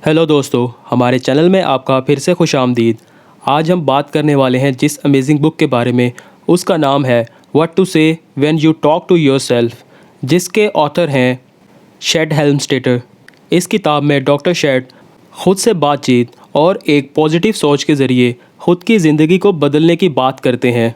Hello दोस्तों, हमारे channel में आपका फिर से खुशामदीद। आज हम बात करने वाले हैं जिस अमेजिंग बुक के बारे में, उसका नाम है what to say when you talk to yourself, जिसके ऑथर हैं शेड हेल्मस्टेटर। इस किताब में डॉक्टर शेड खुद से बातचीत और एक पॉजिटिव सोच के ज़रिए खुद की ज़िंदगी को बदलने की बात करते हैं।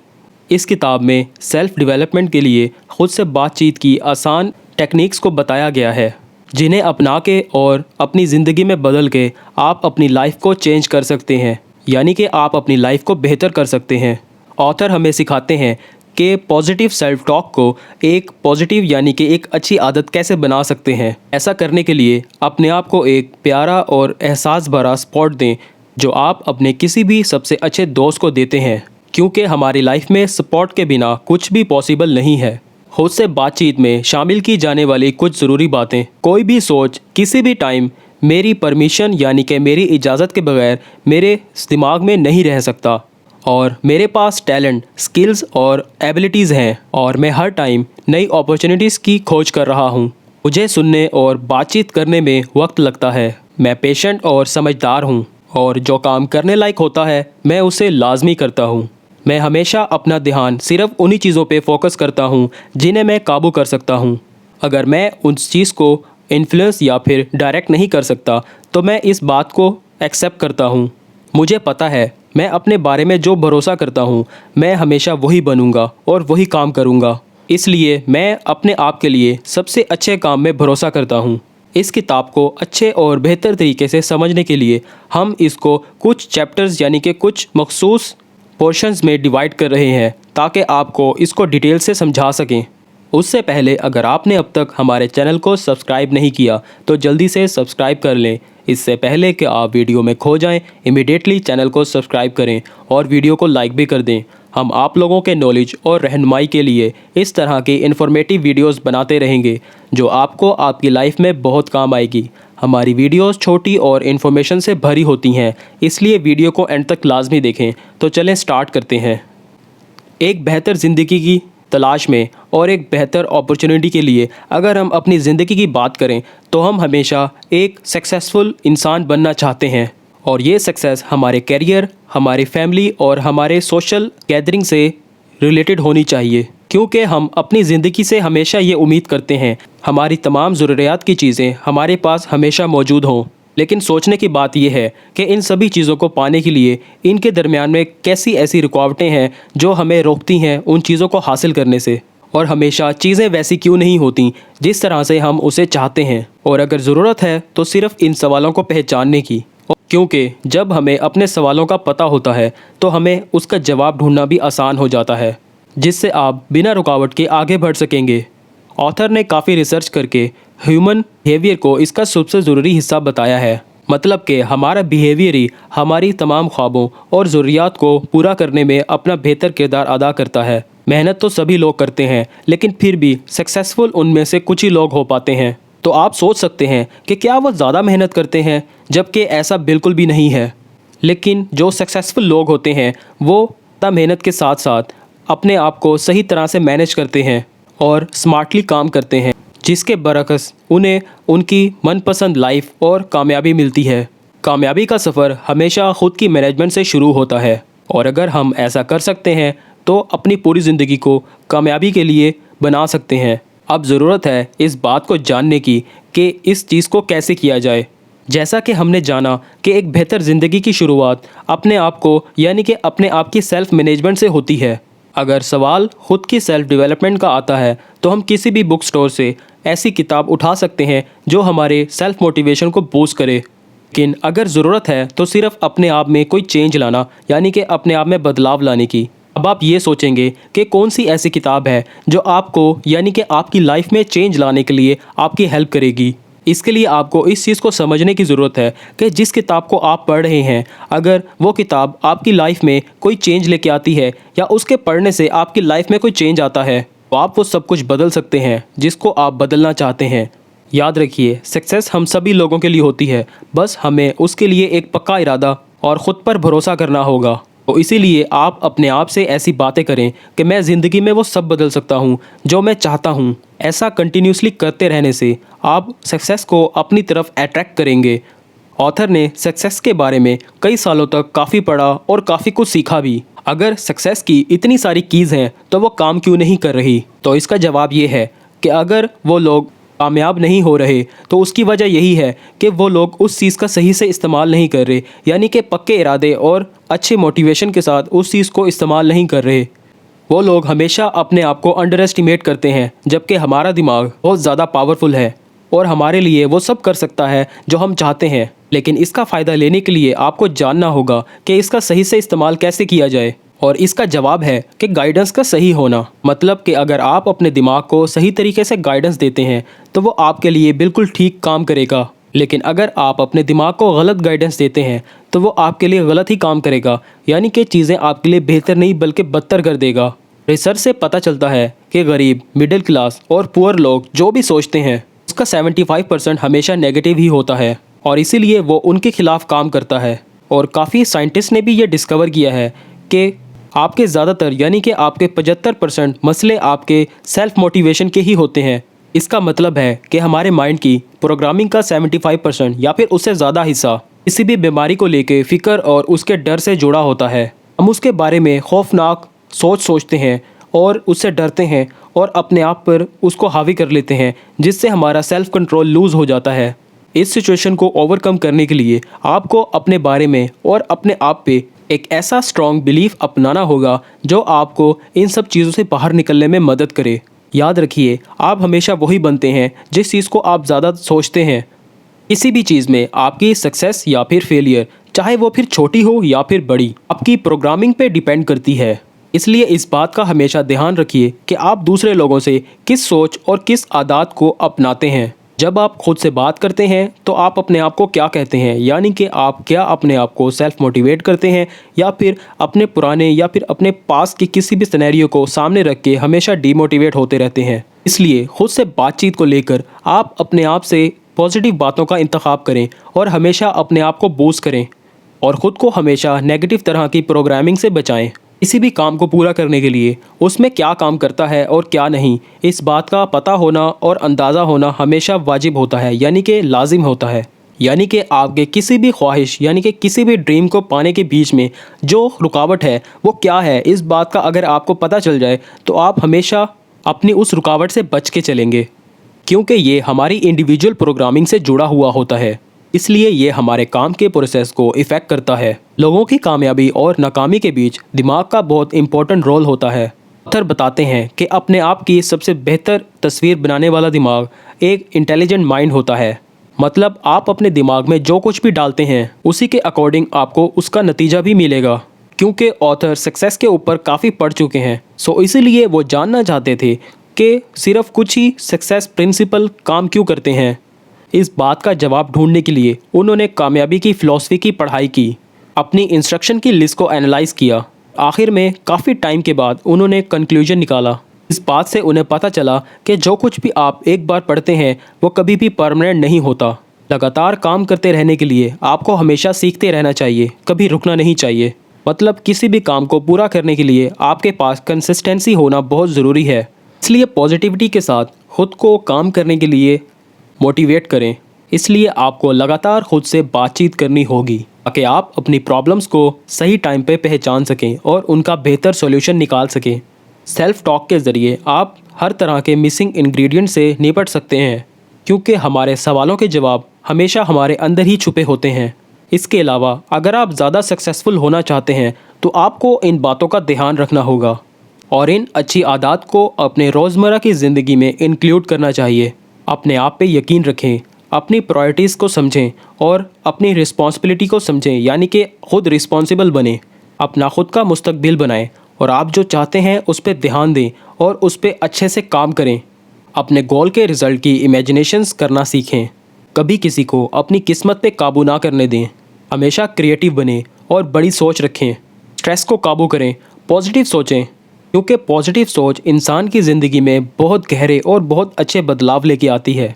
इस किताब में सेल्फ डेवलपमेंट के लिए खुद से बातचीत की आसान टेक्निक्स को बताया गया है, जिन्हें अपना के और अपनी ज़िंदगी में बदल के आप अपनी लाइफ को चेंज कर सकते हैं, यानी कि आप अपनी लाइफ को बेहतर कर सकते हैं। ऑथर हमें सिखाते हैं कि पॉजिटिव सेल्फ टॉक को एक पॉजिटिव यानी कि एक अच्छी आदत कैसे बना सकते हैं। ऐसा करने के लिए अपने आप को एक प्यारा और एहसास भरा स्पॉट दें जो आप अपने किसी भी सबसे अच्छे दोस्त को देते हैं, क्योंकि हमारी लाइफ में सपोर्ट के बिना कुछ भी पॉसिबल नहीं है। खुद से बातचीत में शामिल की जाने वाली कुछ ज़रूरी बातें। कोई भी सोच किसी भी टाइम मेरी परमिशन यानी कि मेरी इजाज़त के बगैर मेरे दिमाग में नहीं रह सकता, और मेरे पास टैलेंट, स्किल्स और एबिलिटीज़ हैं और मैं हर टाइम नई अपॉर्चुनिटीज़ की खोज कर रहा हूँ। मुझे सुनने और बातचीत करने में वक्त लगता है। मैं पेशेंट और समझदार हूँ और जो काम करने लायक होता है मैं उसे लाजमी करता हूँ। मैं हमेशा अपना ध्यान सिर्फ उन्हीं चीज़ों पे फोकस करता हूँ जिन्हें मैं काबू कर सकता हूँ। अगर मैं उस चीज़ को इन्फ्लुएंस या फिर डायरेक्ट नहीं कर सकता तो मैं इस बात को एक्सेप्ट करता हूँ। मुझे पता है मैं अपने बारे में जो भरोसा करता हूँ मैं हमेशा वही बनूँगा और वही काम करूँगा, इसलिए मैं अपने आप के लिए सबसे अच्छे काम में भरोसा करता हूँ। इस किताब को अच्छे और बेहतर तरीके से समझने के लिए हम इसको कुछ चैप्टर्स यानी कि कुछ मखसूस पोर्शंस में डिवाइड कर रहे हैं ताकि आपको इसको डिटेल से समझा सकें। उससे पहले अगर आपने अब तक हमारे चैनल को सब्सक्राइब नहीं किया तो जल्दी से सब्सक्राइब कर लें। इससे पहले कि आप वीडियो में खो जाएं, इमीडिएटली चैनल को सब्सक्राइब करें और वीडियो को लाइक भी कर दें। हम आप लोगों के नॉलेज और रहनुमाई के लिए इस तरह की इन्फॉर्मेटिव वीडियोस बनाते रहेंगे जो आपको आपकी लाइफ में बहुत काम आएगी। हमारी वीडियोस छोटी और इन्फॉर्मेशन से भरी होती हैं, इसलिए वीडियो को एंड तक लाजमी देखें। तो चलें स्टार्ट करते हैं। एक बेहतर ज़िंदगी की तलाश में और एक बेहतर अपॉर्चुनिटी के लिए अगर हम अपनी ज़िंदगी की बात करें तो हम हमेशा एक सक्सेसफुल इंसान बनना चाहते हैं, और ये सक्सेस हमारे करियर, हमारी फैमिली और हमारे सोशल गैदरिंग से रिलेटेड होनी चाहिए, क्योंकि हम अपनी ज़िंदगी से हमेशा ये उम्मीद करते हैं हमारी तमाम ज़रूरियात की चीज़ें हमारे पास हमेशा मौजूद हों। लेकिन सोचने की बात यह है कि इन सभी चीज़ों को पाने के लिए इनके दरमियान में कैसी ऐसी रुकावटें हैं जो हमें रोकती हैं उन चीज़ों को हासिल करने से, और हमेशा चीज़ें वैसी क्यों नहीं होती जिस तरह से हम उसे चाहते हैं। और अगर ज़रूरत है तो सिर्फ इन सवालों को पहचानने की, क्योंकि जब हमें अपने सवालों का पता होता है तो हमें उसका जवाब ढूंढना भी आसान हो जाता है, जिससे आप बिना रुकावट के आगे बढ़ सकेंगे। ऑथर ने काफ़ी रिसर्च करके ह्यूमन बिहेवियर को इसका सबसे ज़रूरी हिस्सा बताया है। मतलब कि हमारा बिहेवियर ही हमारी तमाम ख्वाबों और ज़रूरियात को पूरा करने में अपना बेहतर किरदार अदा करता है। मेहनत तो सभी लोग करते हैं, लेकिन फिर भी सक्सेसफुल उनमें से कुछ ही लोग हो पाते हैं। तो आप सोच सकते हैं कि क्या वो ज़्यादा मेहनत करते हैं, जबकि ऐसा बिल्कुल भी नहीं है। लेकिन जो सक्सेसफुल लोग होते हैं वो ज़्यादा मेहनत के साथ साथ अपने आप को सही तरह से मैनेज करते हैं और स्मार्टली काम करते हैं, जिसके बरअक्स उन्हें उनकी मनपसंद लाइफ और कामयाबी मिलती है। कामयाबी का सफ़र हमेशा ख़ुद की मैनेजमेंट से शुरू होता है, और अगर हम ऐसा कर सकते हैं तो अपनी पूरी ज़िंदगी को कामयाबी के लिए बना सकते हैं। अब ज़रूरत है इस बात को जानने की कि इस चीज़ को कैसे किया जाए। जैसा कि हमने जाना कि एक बेहतर ज़िंदगी की शुरुआत अपने आप को यानी कि अपने आप की सेल्फ़ मैनेजमेंट से होती है। अगर सवाल ख़ुद की सेल्फ़ डेवलपमेंट का आता है तो हम किसी भी बुक स्टोर से ऐसी किताब उठा सकते हैं जो हमारे सेल्फ़ मोटिवेशन को बूस्ट करे। लेकिन अगर ज़रूरत है तो सिर्फ अपने आप में कोई चेंज लाना यानी कि अपने आप में बदलाव लाने की। अब आप ये सोचेंगे कि कौन सी ऐसी किताब है जो आपको यानी कि आपकी लाइफ में चेंज लाने के लिए आपकी हेल्प करेगी। इसके लिए आपको इस चीज़ को समझने की ज़रूरत है कि जिस किताब को आप पढ़ रहे हैं, अगर वो किताब आपकी लाइफ में कोई चेंज लेके आती है या उसके पढ़ने से आपकी लाइफ में कोई चेंज आता है, तो आप वो सब कुछ बदल सकते हैं जिसको आप बदलना चाहते हैं। याद रखिए, सक्सेस हम सभी लोगों के लिए होती है, बस हमें उसके लिए एक पक्का इरादा और ख़ुद पर भरोसा करना होगा। तो इसीलिए आप अपने आप से ऐसी बातें करें कि मैं ज़िंदगी में वो सब बदल सकता हूँ जो मैं चाहता हूँ। ऐसा कंटिन्यूसली करते रहने से आप सक्सेस को अपनी तरफ अट्रैक्ट करेंगे ऑथर ने सक्सेस के बारे में कई सालों तक काफ़ी पढ़ा और काफ़ी कुछ सीखा भी। अगर सक्सेस की इतनी सारी कीज़ हैं तो वो काम क्यों नहीं कर रही? तो इसका जवाब ये है कि अगर वो लोग कामयाब नहीं हो रहे तो उसकी वजह यही है कि वो लोग उस चीज़ का सही से इस्तेमाल नहीं कर रहे, यानी कि पक्के इरादे और अच्छे मोटिवेशन के साथ उस चीज़ को इस्तेमाल नहीं कर रहे। वो लोग हमेशा अपने आप को अंडर एस्टिमेट करते हैं, जबकि हमारा दिमाग बहुत ज़्यादा पावरफुल है और हमारे लिए वो सब कर सकता है जो हम चाहते हैं। लेकिन इसका फ़ायदा लेने के लिए आपको जानना होगा कि इसका सही से इस्तेमाल कैसे किया जाए। और इसका जवाब है कि गाइडेंस का सही होना। मतलब कि अगर आप अपने दिमाग को सही तरीके से गाइडेंस देते हैं तो वो आपके लिए बिल्कुल ठीक काम करेगा। लेकिन अगर आप अपने दिमाग को गलत गाइडेंस देते हैं तो वो आपके लिए गलत ही काम करेगा, यानी कि चीज़ें आपके लिए बेहतर नहीं बल्कि बदतर कर देगा। रिसर्च से पता चलता है कि गरीब, मिडिल क्लास और पुअर लोग जो भी सोचते हैं उसका 75% हमेशा नेगेटिव ही होता है और इसीलिए वो उनके खिलाफ काम करता है। और काफ़ी साइंटिस्ट ने भी ये डिस्कवर किया है कि आपके ज़्यादातर यानी कि आपके 75% मसले आपके सेल्फ मोटिवेशन के ही होते हैं। इसका मतलब है कि हमारे माइंड की प्रोग्रामिंग का 75% या फिर उससे ज़्यादा हिस्सा किसी भी बीमारी को लेकर फ़िक्र और उसके डर से जुड़ा होता है। हम उसके बारे में खौफनाक सोचते हैं और उससे डरते हैं और अपने आप पर उसको हावी कर लेते हैं, जिससे हमारा सेल्फ कंट्रोल लूज़ हो जाता है। इस सिचुएशन को ओवरकम करने के लिए आपको अपने बारे में और अपने आप पे एक ऐसा स्ट्रॉन्ग बिलीफ अपनाना होगा जो आपको इन सब चीज़ों से बाहर निकलने में मदद करे। याद रखिए, आप हमेशा वही बनते हैं जिस चीज़ को आप ज़्यादा सोचते हैं। किसी भी चीज़ में आपकी सक्सेस या फिर फेलियर, चाहे वो फिर छोटी हो या फिर बड़ी, आपकी प्रोग्रामिंग पे डिपेंड करती है। इसलिए इस बात का हमेशा ध्यान रखिए कि आप दूसरे लोगों से किस सोच और किस आदत को अपनाते हैं। जब आप खुद से बात करते हैं तो आप अपने आप को क्या कहते हैं, यानी कि आप क्या अपने आप को सेल्फ मोटिवेट करते हैं या फिर अपने पुराने या फिर अपने पास के किसी भी सिनेरियो को सामने रख के हमेशा डीमोटिवेट होते रहते हैं। इसलिए खुद से बातचीत को लेकर आप अपने आप से पॉजिटिव बातों का इंतखाब करें और हमेशा अपने आप को बूस्ट करें और ख़ुद को हमेशा नेगेटिव तरह की प्रोग्रामिंग से बचाएं। किसी भी काम को पूरा करने के लिए उसमें क्या काम करता है और क्या नहीं, इस बात का पता होना और अंदाज़ा होना हमेशा वाजिब होता है, यानी कि लाजिम होता है। यानी कि आपके किसी भी ख्वाहिश यानी कि किसी भी ड्रीम को पाने के बीच में जो रुकावट है वो क्या है, इस बात का अगर आपको पता चल जाए तो आप हमेशा अपनी उस रुकावट से बच के चलेंगे, क्योंकि ये हमारी इंडिविजुअल प्रोग्रामिंग से जुड़ा हुआ होता है। इसलिए ये हमारे काम के प्रोसेस को इफ़ेक्ट करता है। लोगों की कामयाबी और नाकामी के बीच दिमाग का बहुत इंपॉर्टेंट रोल होता है। ऑथर बताते हैं कि अपने आप की सबसे बेहतर तस्वीर बनाने वाला दिमाग एक इंटेलिजेंट माइंड होता है। मतलब आप अपने दिमाग में जो कुछ भी डालते हैं उसी के अकॉर्डिंग आपको उसका नतीजा भी मिलेगा। क्योंकि ऑथर सक्सेस के ऊपर काफ़ी पढ़ चुके हैं, सो इसीलिए वो जानना चाहते थे कि सिर्फ कुछ ही सक्सेस प्रिंसिपल काम क्यों करते हैं। इस बात का जवाब ढूंढने के लिए उन्होंने कामयाबी की फ़िलॉसफी की पढ़ाई की, अपनी इंस्ट्रक्शन की लिस्ट को एनालाइज किया। आखिर में काफ़ी टाइम के बाद उन्होंने कंक्लूजन निकाला। इस बात से उन्हें पता चला कि जो कुछ भी आप एक बार पढ़ते हैं वो कभी भी परमानेंट नहीं होता। लगातार काम करते रहने के लिए आपको हमेशा सीखते रहना चाहिए, कभी रुकना नहीं चाहिए। मतलब किसी भी काम को पूरा करने के लिए आपके पास कंसिस्टेंसी होना बहुत ज़रूरी है। इसलिए पॉजिटिविटी के साथ खुद को काम करने के लिए मोटिवेट करें। इसलिए आपको लगातार खुद से बातचीत करनी होगी ताकि आप अपनी प्रॉब्लम्स को सही टाइम पे पहचान सकें और उनका बेहतर सॉल्यूशन निकाल सकें। सेल्फ टॉक के ज़रिए आप हर तरह के मिसिंग इंग्रेडिएंट से निपट सकते हैं, क्योंकि हमारे सवालों के जवाब हमेशा हमारे अंदर ही छुपे होते हैं। इसके अलावा अगर आप ज़्यादा सक्सेसफुल होना चाहते हैं तो आपको इन बातों का ध्यान रखना होगा और इन अच्छी आदत को अपने रोज़मर्रा की ज़िंदगी में इंक्लूड करना चाहिए। अपने आप पे यकीन रखें, अपनी प्रायोरिटीज़ को समझें और अपनी रिस्पॉन्सिबिलिटी को समझें, यानी कि ख़ुद रिस्पॉन्सिबल बने, अपना ख़ुद का मुस्तकबिल बनाएं और आप जो चाहते हैं उस पर ध्यान दें और उस पर अच्छे से काम करें। अपने गोल के रिज़ल्ट की इमेजिनेशंस करना सीखें। कभी किसी को अपनी किस्मत पे काबू ना करने दें। हमेशा क्रिएटिव बनें और बड़ी सोच रखें। स्ट्रेस को काबू करें, पॉजिटिव सोचें, क्योंकि पॉजिटिव सोच इंसान की ज़िंदगी में बहुत गहरे और बहुत अच्छे बदलाव लेके आती है।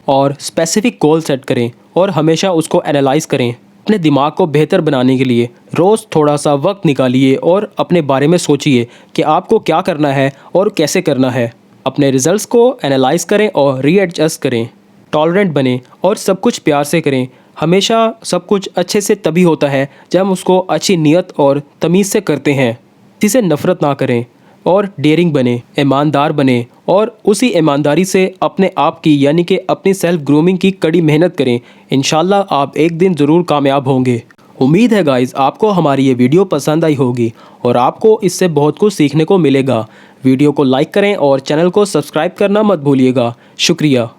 और स्पेसिफिक गोल सेट करें और हमेशा उसको एनालाइज करें। अपने दिमाग को बेहतर बनाने के लिए रोज़ थोड़ा सा वक्त निकालिए और अपने बारे में सोचिए कि आपको क्या करना है और कैसे करना है। अपने रिजल्ट्स को एनालाइज करें और रीएडजस्ट करें। टॉलरेंट बनें और सब कुछ प्यार से करें। हमेशा सब कुछ अच्छे से तभी होता है जब हम उसको अच्छी नीयत और तमीज़ से करते हैं। किसी से नफ़रत ना करें और डेयरिंग बने, ईमानदार बने और उसी ईमानदारी से अपने आप की यानी कि अपनी सेल्फ ग्रूमिंग की कड़ी मेहनत करें। इंशाल्लाह आप एक दिन ज़रूर कामयाब होंगे। उम्मीद है गाइज़ आपको हमारी ये वीडियो पसंद आई होगी और आपको इससे बहुत कुछ सीखने को मिलेगा। वीडियो को लाइक करें और चैनल को सब्सक्राइब करना मत भूलिएगा। शुक्रिया।